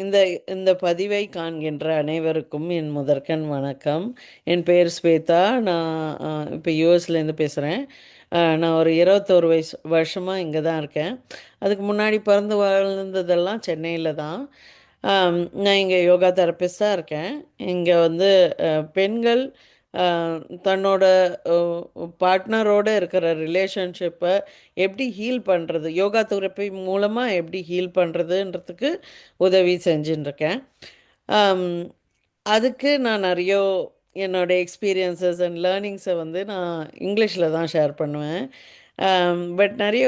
இந்த இந்த பதிவை காண்கின்ற அனைவருக்கும் என் முதற்கண் வணக்கம். என் பெயர் ஸ்வேதா. நான் இப்போ யூஎஸ்லேருந்து பேசுகிறேன். நான் ஒரு 21 வருஷமாக இங்கே தான் இருக்கேன். அதுக்கு முன்னாடி பிறந்து வளர்ந்ததெல்லாம் சென்னையில் தான். நான் இங்கே யோகா தெரபிஸ்டாக இருக்கேன். இங்கே வந்து பெண்கள் தன்னோட பார்ட்னரோடு இருக்கிற ரிலேஷன்ஷிப்பை எப்படி ஹீல் பண்ணுறது, யோகா தெரப்பி மூலமாக எப்படி ஹீல் பண்ணுறதுன்றதுக்கு உதவி செஞ்சுட்டுருக்கேன். அதுக்கு நான் நிறைய என்னோட எக்ஸ்பீரியன்சஸ் அண்ட் லேர்னிங்ஸை வந்து நான் இங்கிலீஷில் தான் ஷேர் பண்ணுவேன். பட் நிறைய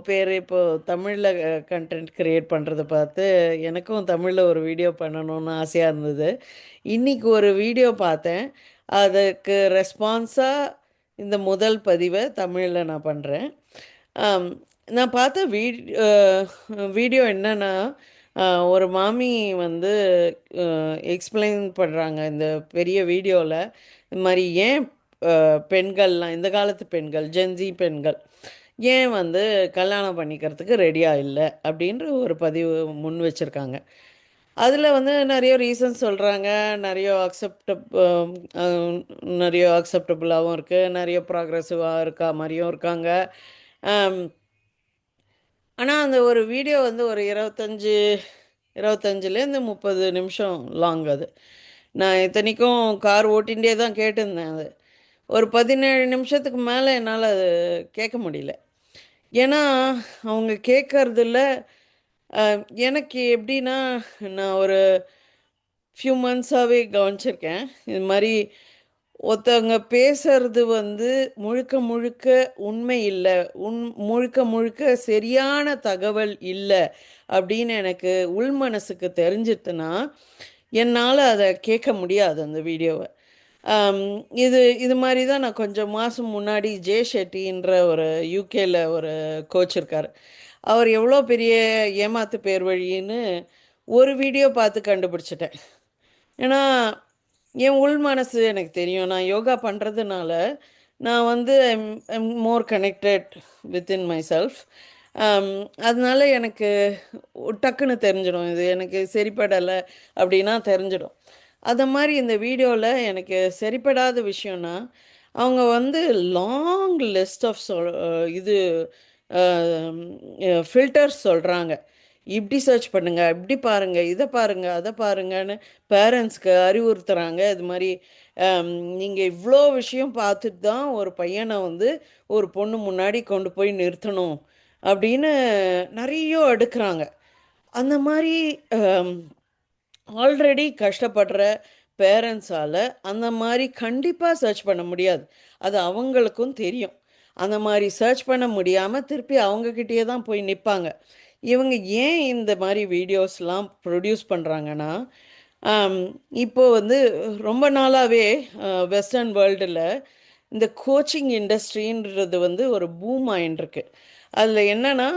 பேர் இப்போது தமிழில் கண்டென்ட் க்ரியேட் பண்ணுறத பார்த்து எனக்கும் தமிழில் ஒரு வீடியோ பண்ணணும்னு ஆசையாக இருந்தது. இன்றைக்கி ஒரு வீடியோ பார்த்தேன். அதுக்கு ரெஸ்பான்ஸாக இந்த முதல் பதிவை தமிழில் நான் பண்ணுறேன். நான் பார்த்த வீடியோ என்னென்னா, ஒரு மாமி வந்து எக்ஸ்பிளைன் பண்ணுறாங்க இந்த பெரிய வீடியோவில். இந்த மாதிரி ஏன் பெண்கள்லாம், இந்த காலத்து பெண்கள், ஜென்சி பெண்கள் ஏன் வந்து கல்யாணம் பண்ணிக்கிறதுக்கு ரெடியாக இல்லை அப்படின்ற ஒரு பதிவு முன் வச்சுருக்காங்க. அதில் வந்து நிறைய ரீசன்ஸ் சொல்கிறாங்க. நிறைய அக்செப்டபுளாகவும் இருக்குது, நிறைய ப்ராக்ரெசிவாக இருக்கா மாதிரியும் இருக்காங்க. ஆனால் அந்த ஒரு வீடியோ வந்து ஒரு 25லேருந்து 30 நிமிஷம் லாங் அது. நான் இத்தனைக்கும் கார் ஓட்டிகிட்டே தான் கேட்டிருந்தேன். அது ஒரு 17 நிமிஷத்துக்கு மேலே என்னால் அது கேட்க முடியல. ஏன்னா அவங்க கேட்கறதில்ல. எனக்கு எப்படின்னா, நான் ஒரு ஃபியூ மந்த்ஸாகவே கவனிச்சிருக்கேன். இது மாதிரி ஒருத்தவங்க பேசுறது வந்து முழுக்க முழுக்க உண்மை இல்லை, முழுக்க முழுக்க சரியான தகவல் இல்லை அப்படின்னு எனக்கு உள் மனசுக்கு தெரிஞ்சிட்டுனா என்னால் அதை கேட்க முடியாது அந்த வீடியோவை. இது மாதிரி தான் நான் கொஞ்சம் மாதம் முன்னாடி ஜே ஷெட்டின்ற ஒரு யூகேல ஒரு கோச் இருக்கார். அவர் எவ்வளோ பெரிய ஏமாத்து பேர் வழின்னு ஒரு வீடியோ பார்த்து கண்டுபிடிச்சிட்டேன். ஏன்னா என் உள் மனசு எனக்கு தெரியும். நான் யோகா பண்ணுறதுனால நான் வந்து I'm more connected within my self. அதனால எனக்கு டக்குன்னு தெரிஞ்சிடும், இது எனக்கு சரிப்படலை அப்படின்னா தெரிஞ்சிடும். அது மாதிரி இந்த வீடியோவில் எனக்கு சரிப்படாத விஷயம்னா, அவங்க வந்து லாங் லிஸ்ட் ஆஃப் இது ஃபில்டர்ஸ் சொல்கிறாங்க. இப்படி சர்ச் பண்ணுங்கள், இப்படி பாருங்கள், இதை பாருங்கள், அதை பாருங்கன்னு பேரண்ட்ஸ்க்கு அறிவுறுத்துகிறாங்க. இது மாதிரி நீங்கள் இவ்வளோ விஷயம் பார்த்துட்டு தான் ஒரு பையனை வந்து ஒரு பொண்ணு முன்னாடி கொண்டு போய் நிறுத்தணும் அப்படின்னு நிறைய எடுக்கிறாங்க. அந்த மாதிரி ஆல்ரெடி கஷ்டப்படுற பேரண்ட்ஸால் அந்த மாதிரி கண்டிப்பாக சர்ச் பண்ண முடியாது. அது அவங்களுக்கும் தெரியும். அந்த மாதிரி சர்ச் பண்ண முடியாமல் திருப்பி அவங்கக்கிட்டே தான் போய் நிற்பாங்க. இவங்க ஏன் இந்த மாதிரி வீடியோஸ்லாம் ப்ரொடியூஸ் பண்ணுறாங்கன்னா, இப்போது வந்து ரொம்ப நாளாகவே வெஸ்டர்ன் வேர்ல்டில் இந்த கோச்சிங் இண்டஸ்ட்ரின்றது வந்து ஒரு பூம் ஆயின்ட்டுருக்கு. அதில் என்னென்னா,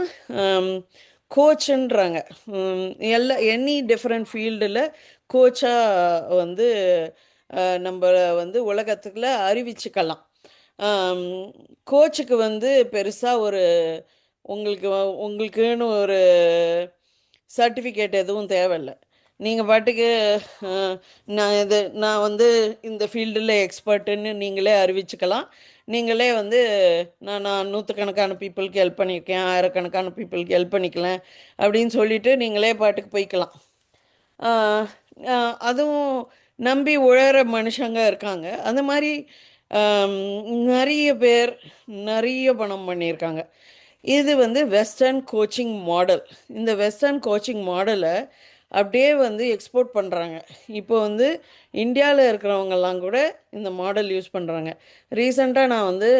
கோச்சுன்றாங்க. எனி டிஃப்ரெண்ட் ஃபீல்டில் கோச்சாக வந்து நம்ம வந்து உலகத்துக்குள்ள அறிவிச்சுக்கலாம். கோச்சுக்கு வந்து பெருசாக ஒரு உங்களுக்குன்னு ஒரு சர்டிஃபிகேட் எதுவும் தேவையில்லை. நீங்கள் பாட்டுக்கு நான் வந்து இந்த ஃபீல்டில் எக்ஸ்பர்ட்டுன்னு நீங்களே அறிவிச்சுக்கலாம். நீங்களே வந்து நான் நூற்றுக்கணக்கான பீப்புளுக்கு ஹெல்ப் பண்ணியிருக்கேன், ஆயிரக்கணக்கான பீப்புளுக்கு ஹெல்ப் பண்ணிக்கலாம் அப்படின்னு சொல்லிவிட்டு நீங்களே பாட்டுக்கு போய்க்கலாம். அதுவும் நம்பி உழற மனுஷங்க இருக்காங்க. அந்த மாதிரி நிறைய பேர் நிறைய பணம் பண்ணியிருக்காங்க. இது வந்து வெஸ்டர்ன் கோச்சிங் மாடல். இந்த வெஸ்டர்ன் கோச்சிங் மாடலை அப்படியே வந்து எக்ஸ்போர்ட் பண்ணுறாங்க. இப்போ வந்து இந்தியாவில் இருக்கிறவங்கெல்லாம் கூட இந்த மாடல் யூஸ் பண்ணுறாங்க. ரீசெண்டாக நான் வந்து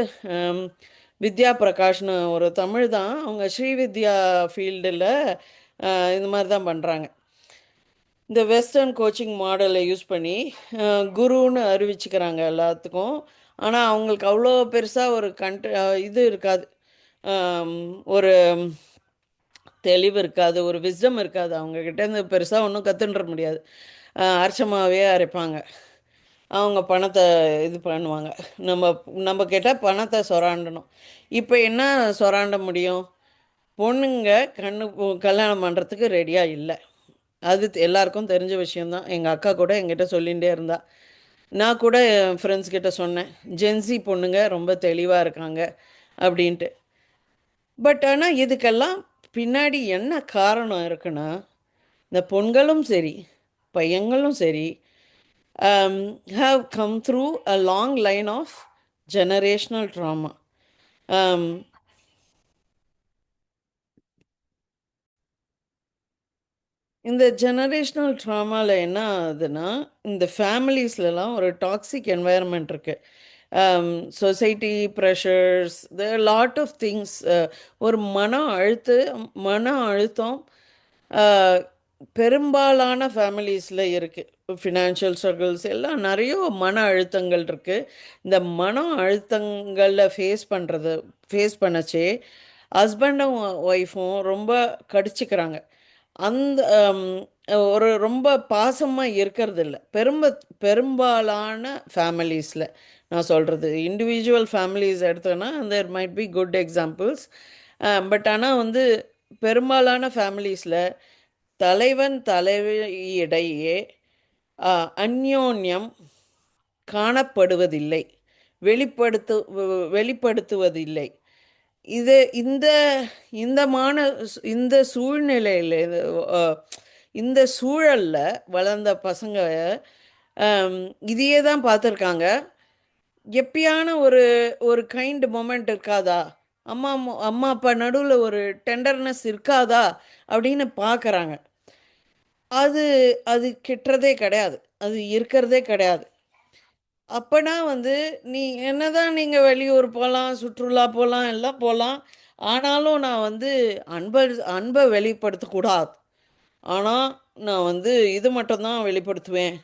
வித்யா பிரகாஷ்னு ஒரு தமிழ் தான், அவங்க ஸ்ரீவித்யா ஃபீல்டில் இந்த மாதிரி தான் பண்ணுறாங்க. இந்த வெஸ்டர்ன் கோச்சிங் மாடலை யூஸ் பண்ணி குருன்னு அறிவிச்சுக்கிறாங்க எல்லாத்துக்கும். ஆனால் அவங்களுக்கு அவ்வளோ பெருசாக ஒரு இது இருக்காது, ஒரு தெளிவு இருக்காது, ஒரு விஸ்டம் இருக்காது. அவங்கக்கிட்டேருந்து பெருசாக ஒன்றும் கற்றுன்ற முடியாது. அரைச்சமாகவே அரைப்பாங்க. அவங்க பணத்தை இது பண்ணுவாங்க. நம்ம கேட்டால் பணத்தை சொராண்டணும். இப்போ என்ன சொராண்ட முடியும்? பொண்ணுங்க கல்யாணம் பண்ணுறதுக்கு ரெடியாக இல்லை. அது எல்லாருக்கும் தெரிஞ்ச விஷயம்தான். எங்கள் அக்கா கூட என்கிட்ட சொல்லிகிட்டே இருந்தா. நான் கூட என் ஃப்ரெண்ட்ஸ் கிட்ட சொன்னேன், ஜென்சி பொண்ணுங்க ரொம்ப தெளிவாக இருக்காங்க அப்படின்ட்டு. பட் ஆனால் இதுக்கெல்லாம் பின்னாடி என்ன காரணம் இருக்குன்னா, இந்த பொண்களும் சரி பையங்களும் சரி have come through a long line of generational trauma. um, இந்த ஜெனரேஷ்னல் ட்ராமாவில் என்ன ஆகுதுன்னா, இந்த ஃபேமிலிஸ்லலாம் ஒரு டாக்ஸிக் என்வாயர்மெண்ட் இருக்குது. Society pressures lot of things. ஒரு மன அழுத்தம் அஹ், பெரும்பாலான ஃபேமிலிஸில் இருக்குது. ஃபினான்ஷியல் ஸ்ட்ரகிள்ஸ் எல்லாம் நிறைய மன அழுத்தங்கள் இருக்குது. இந்த மன அழுத்தங்களில் ஃபேஸ் பண்ணச்சே ஹஸ்பண்டும் ஒய்ஃபும் ரொம்ப கடிச்சிக்கிறாங்க. அந்த ஒரு ரொம்ப பாசமாக இருக்கிறது இல்லை. பெரும்பாலான ஃபேமிலிஸில் நான் சொல்கிறது, இண்டிவிஜுவல் ஃபேமிலிஸ் எடுத்தோன்னா there might be good examples. But ஆனால் வந்து பெரும்பாலான ஃபேமிலிஸில் தலைவன் தலைவியிடையே அந்யோன்யம் காணப்படுவதில்லை, வெளிப்படுத்துவதில்லை. இது இந்த இந்த மான இந்த சூழ்நிலையில் இந்த சூழல்ல வளர்ந்த பசங்க இதையே தான் பார்த்துருக்காங்க. எப்பயான ஒரு ஒரு கைண்ட் மொமெண்ட் இருக்காதா, அம்மா அப்பா நடுவில் ஒரு டெண்டர்னஸ் இருக்காதா அப்படின்னு பார்க்குறாங்க. அது அது கிட்டுறதே கிடையாது, அது இருக்கிறதே கிடையாது. அப்பனா வந்து நீ என்னதான் நீங்கள் வெளியூர் போகலாம், சுற்றுலா போகலாம், எல்லாம் போகலாம். ஆனாலும் நான் வந்து அன்பை அன்பை வெளிப்படுத்தக்கூடாது. ஆனால் நான் வந்து இது மட்டும்தான் வெளிப்படுத்துவேன்,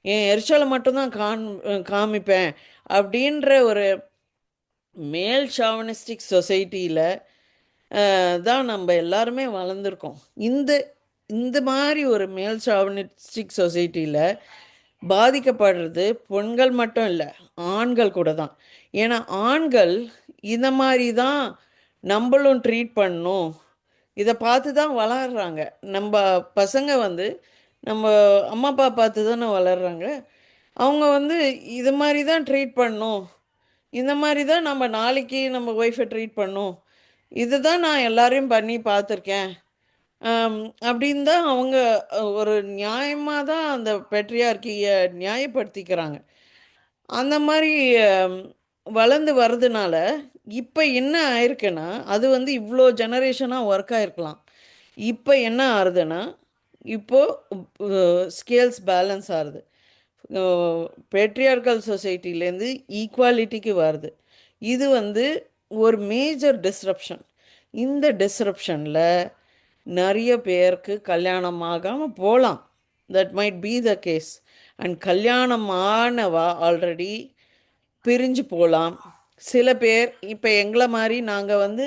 என் எரிச்சலை மட்டும்தான் காமிப்பேன் அப்படின்ற ஒரு மேல் ஷாவனிஸ்டிக் சொசைட்டியில் தான் நம்ம எல்லாருமே வளர்ந்துருக்கோம். இந்த இந்த மாதிரி ஒரு மேல் ஷாவனிஸ்டிக் சொசைட்டியில் பாதிக்கப்படுறது பெண்கள் மட்டும் இல்லை, ஆண்கள் கூட தான். ஏன்னா ஆண்கள் இந்த மாதிரி தான் நம்மளும் ட்ரீட் பண்ணணும், இதை பார்த்து தான் வளர்கிறாங்க. நம்ம பசங்க வந்து நம்ம அம்மா அப்பா பார்த்து தானே வளர்கிறாங்க. அவங்க வந்து இது மாதிரி தான் ட்ரீட் பண்ணணும், இந்த மாதிரி தான் நம்ம நாளைக்கு நம்ம ஒய்ஃபை ட்ரீட் பண்ணணும், இதுதான் நான் எல்லாரையும் பண்ணி பார்த்துருக்கேன் ஆம், அப்படின்னு தான் அவங்க ஒரு நியாயமாக தான் அந்த பெட்ரியார்கியை நியாயப்படுத்திக்கிறாங்க. அந்த மாதிரி ஆம், வளர்ந்து வர்றதுனால இப்போ என்ன ஆயிருக்குன்னா, அது வந்து இவ்வளோ ஜெனரேஷனாக ஒர்க் ஆயிருக்கலாம். இப்போ என்ன ஆகுதுன்னா, இப்போது ஸ்கேல்ஸ் பேலன்ஸ் ஆகுது. பேட்ரியார்கல் சொசைட்டிலேருந்து ஈக்குவாலிட்டிக்கு வருது. இது வந்து ஒரு மேஜர் டிஸ்ரப்ஷன். இந்த டிஸ்ரப்ஷனில் நிறைய பேருக்கு கல்யாணம் ஆகாமல் போகலாம். That might be the case. And கல்யாணம் ஆனவா ஆல்ரெடி பிரிஞ்சு போகலாம். சில பேர் இப்போ எங்களை மாதிரி நாங்கள் வந்து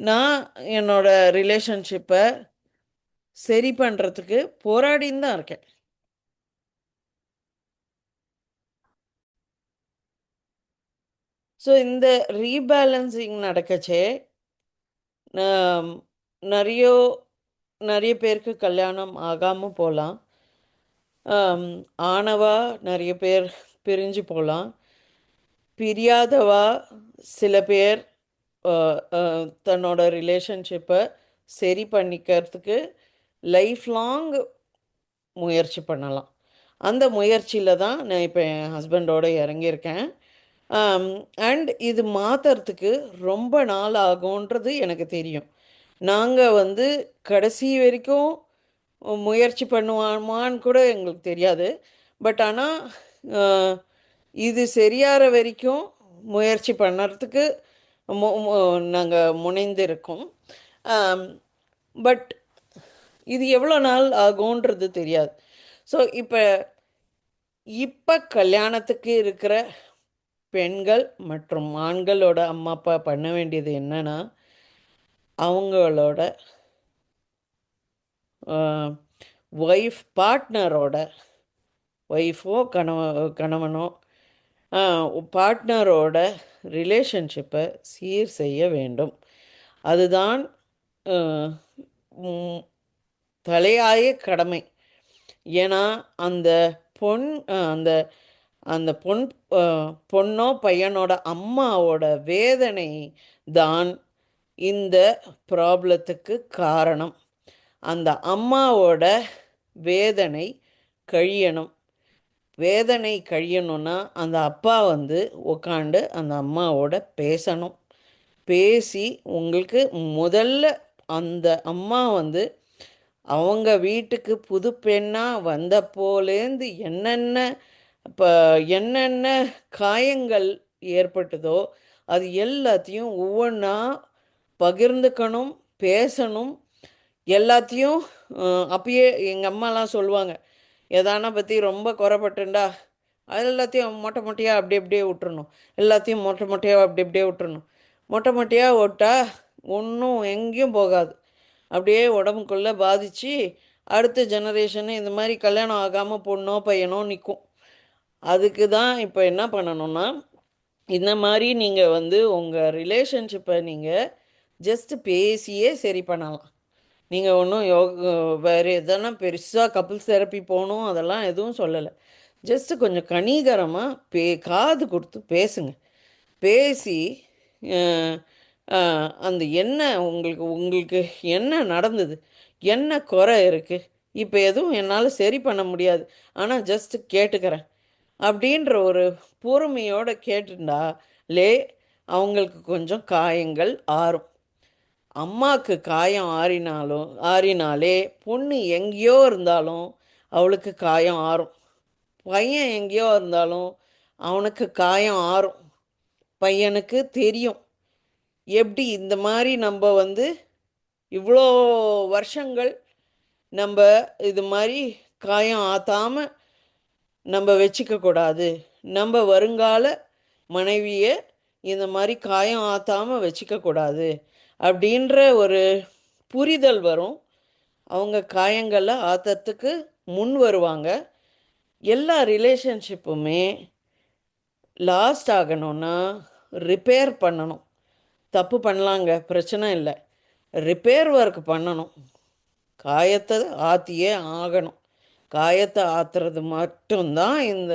நான் என்னோட ரிலேஷன்ஷிப்பை சரி பண்ணுறதுக்கு போராடின்னு தான் இருக்கேன். ஸோ இந்த ரீபேலன்சிங் நடக்கச்சே ஆம், நிறைய நிறைய பேருக்கு கல்யாணம் ஆகாமல் போகலாம். ஆனவா நிறைய பேர் பிரிஞ்சு போகலாம். பிரியாதவா சில பேர் தன்னோட ரிலேஷன்ஷிப்பை சரி பண்ணிக்கிறதுக்கு லைஃப் லாங் முயற்சி பண்ணலாம். அந்த முயற்சியில் தான் நான் இப்போ என் ஹஸ்பண்டோடு இறங்கியிருக்கேன். அண்ட் இது மாற்றுறதுக்கு ரொம்ப நாள் ஆகுன்றது எனக்கு தெரியும். நாங்கள் வந்து கடைசி வரைக்கும் முயற்சி பண்ணுவோமான்னு கூட எங்களுக்கு தெரியாது. பட் ஆனால் இது சரியாகிற வரைக்கும் முயற்சி பண்ணுறதுக்கு நாங்கள் முனைந்திருக்கோம். பட் இது எவ்வளோ நாள் ஆகுன்றது தெரியாது. ஸோ இப்போ இப்போ கல்யாணத்துக்கு இருக்கிற பெண்கள் மற்றும் ஆண்களோட அம்மா அப்பா பண்ண வேண்டியது என்னன்னா, அவங்களோட பார்ட்னரோட ஒய்ஃபோ கணவனோ பார்ட்னரோட ரிலேஷன்ஷிப்பை சீர் செய்ய வேண்டும். அதுதான் தலையாய கடமை. ஏன்னா அந்த பொண் அந்த அந்த பொன் பொண்ணோ பையனோட அம்மாவோட வேதனை தான் இந்த ப்ராப்ளத்துக்கு காரணம். அந்த அம்மாவோட வேதனை கழியணும். வேதனை கழியணும்னா அந்த அப்பா வந்து உக்காண்டு அந்த அம்மாவோட பேசணும். பேசி உங்களுக்கு முதல்ல அந்த அம்மா வந்து அவங்க வீட்டுக்கு புது பெண்ணாக வந்தப்போலேருந்து என்னென்ன இப்போ என்னென்ன காயங்கள் ஏற்பட்டதோ அது எல்லாத்தையும் ஒவ்வொன்றா பகிர்ந்துக்கணும், பேசணும். எல்லாத்தையும் அப்பயே எங்கள் அம்மாலாம் சொல்லுவாங்க, எதானா பற்றி ரொம்ப குறைப்பட்டுண்டா அது எல்லாத்தையும் மொட்டை மொட்டையாக அப்படி அப்படியே விட்டுறணும். எல்லாத்தையும் மொட்டை மொட்டையாக அப்படி அப்படியே விட்டுறணும். மொட்டை மொட்டையாக விட்டா ஒன்றும் எங்கேயும் போகாது. அப்படியே உடம்புக்குள்ளே பாதித்து அடுத்த ஜெனரேஷனு இந்த மாதிரி கல்யாணம் ஆகாமல் பொண்ணோ பையனோ நிற்கும். அதுக்கு தான் இப்போ என்ன பண்ணணும்னா, இந்த மாதிரி நீங்கள் வந்து உங்கள் ரிலேஷன்ஷிப்பை நீங்கள் ஜஸ்ட்டு பேசியே சரி பண்ணலாம். நீங்கள் ஒன்றும் வேறு எதனா பெருசாக கப்புள்ஸ் தெரப்பி போகணும் அதெல்லாம் எதுவும் சொல்லலை. ஜஸ்ட்டு கொஞ்சம் கனிகரமாக காது கொடுத்து பேசுங்க. பேசி அந்த என்ன உங்களுக்கு உங்களுக்கு என்ன நடந்தது, என்ன குறை இருக்குது, இப்போ எதுவும் என்னால் சரி பண்ண முடியாது, ஆனால் ஜஸ்ட்டு கேட்டுக்கிறேன் அப்படின்ற ஒரு பொறுமையோடு கேட்டுட்டாலே அவங்களுக்கு கொஞ்சம் காயங்கள் ஆறும். அம்மாவுக்கு காயம் ஆறினாலே பொண்ணு எங்கேயோ இருந்தாலும் அவளுக்கு காயம் ஆறும். பையன் எங்கேயோ இருந்தாலும் அவனுக்கு காயம் ஆறும். பையனுக்கு தெரியும் எப்படி இந்த மாதிரி நம்ம வந்து இவ்வளோ வருஷங்கள் நம்ம இது மாதிரி காயம் ஆற்றாமல் நம்ம வச்சுக்கக்கூடாது, நம்ம வருங்கால மனைவியை இந்த மாதிரி காயம் ஆற்றாமல் வச்சுக்கக்கூடாது அப்படின்ற ஒரு புரிதல் வரும். அவங்க காயங்களை ஆற்றத்துக்கு முன் வருவாங்க. எல்லா ரிலேஷன்ஷிப்புமே லாஸ்ட் ஆகணும்னா ரிப்பேர் பண்ணணும். தப்பு பண்ணலாங்க, பிரச்சனை இல்லை. ரிப்பேர் ஒர்க் பண்ணணும். காயத்தை ஆற்றியே ஆகணும். காயத்தை ஆற்றுறது மட்டும்தான் இந்த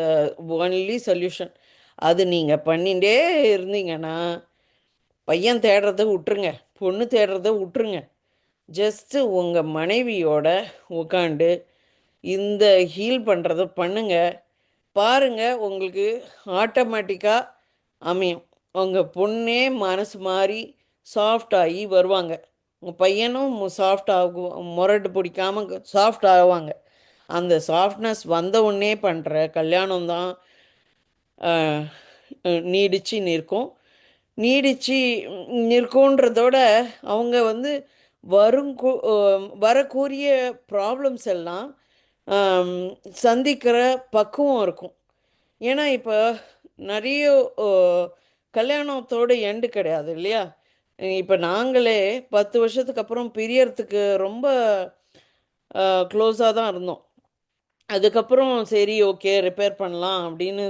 ஒன்லி சொல்யூஷன். அது நீங்கள் பண்ணிகிட்டே இருந்தீங்கன்னா பையன் தேடுறத விட்டுருங்க, பொண்ணு தேடுறத விட்டுருங்க. ஜஸ்ட்டு உங்கள் மனைவியோட உட்காண்டு இந்த ஹீல் பண்ணுறத பண்ணுங்க. பாருங்கள், உங்களுக்கு ஆட்டோமேட்டிக்காக அமையும். உங்கள் பொண்ணே மனசு மாறி சாஃப்ட் ஆகி வருவாங்க. உங்கள் பையனும் சாஃப்ட் ஆகும், முரட்டு பிடிக்காமல் சாஃப்ட் ஆகுவாங்க. அந்த சாஃப்ட்னஸ் வந்த உடனே பண்ணுற கல்யாணம் தான் நீடிச்சு நிற்கும். நீடிச்சு நிற்குன்றதோட அவங்க வந்து வரக்கூடிய ப்ராப்ளம்ஸ் எல்லாம் சந்திக்கிற பக்குவம் இருக்கும். ஏன்னா இப்போ நிறைய கல்யாணத்தோட எண்டு கிடையாது இல்லையா? இப்போ நாங்களே 10 வருஷத்துக்கு அப்புறம் பிரியறதுக்கு ரொம்ப க்ளோஸாக தான் இருந்தோம். அதுக்கப்புறம் சரி ஓகே ரிப்பேர் பண்ணலாம் அப்படின்னு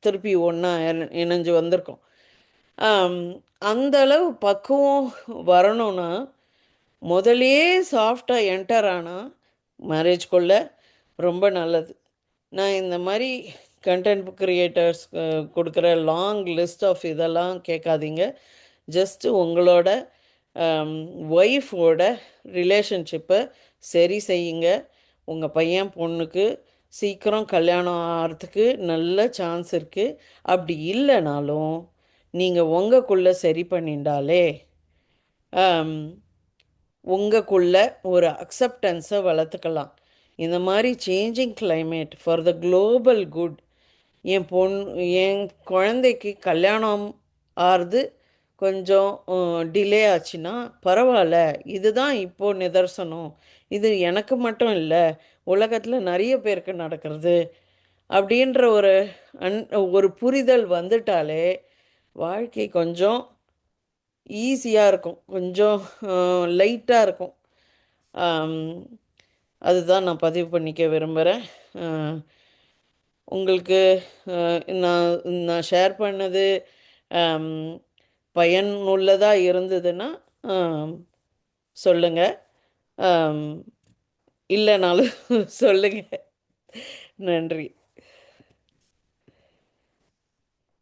திருப்பி ஒன்றா இணைஞ்சு வந்திருக்கோம். அந்த அளவு பக்குவம் வரணும்னா முதலே சாஃப்டாக என்டர் ஆனால் மேரேஜ்குள்ள ரொம்ப நல்லது. நான் இந்த மாதிரி கண்டென்ட் க்ரியேட்டர்ஸ் கொடுக்குற லாங் லிஸ்ட் ஆஃப் இதெல்லாம் கேட்காதீங்க. ஜஸ்ட்டு உங்களோட ஒய்ஃபோட ரிலேஷன்ஷிப்பை சரி செய்யுங்க. உங்கள் பையன் பொண்ணுக்கு சீக்கிரம் கல்யாணம் ஆகிறதுக்கு நல்ல சான்ஸ் இருக்குது. அப்படி இல்லைனாலும் நீங்கள் உங்களுக்குள்ளே சரி பண்ணிட்டாலே உங்களுக்குள்ள ஒரு அக்செப்டன்ஸை வளர்த்துக்கலாம். இந்த மாதிரி changing climate for the global good. என் குழந்தைக்கு கல்யாணம் ஆறுது கொஞ்சம் டிலே ஆச்சுன்னா பரவாயில்ல, இதுதான் இப்போது நிதர்சனம். இது எனக்கு மட்டும் இல்லை, உலகத்தில் நிறைய பேருக்கு நடக்கிறது அப்படின்ற ஒரு புரிதல் வந்துட்டாலே வாழ்க்கை கொஞ்சம் ஈஸியாக இருக்கும், கொஞ்சம் லைட்டாக இருக்கும். அதுதான் நான் பதிவு பண்ணிக்க விரும்புகிறேன். உங்களுக்கு நான் நான் ஷேர் பண்ணது பயனுள்ளதாக இருந்ததுன்னா சொல்லுங்கள். அம் இல்லனாலும் சொல்லுங்க. நன்றி.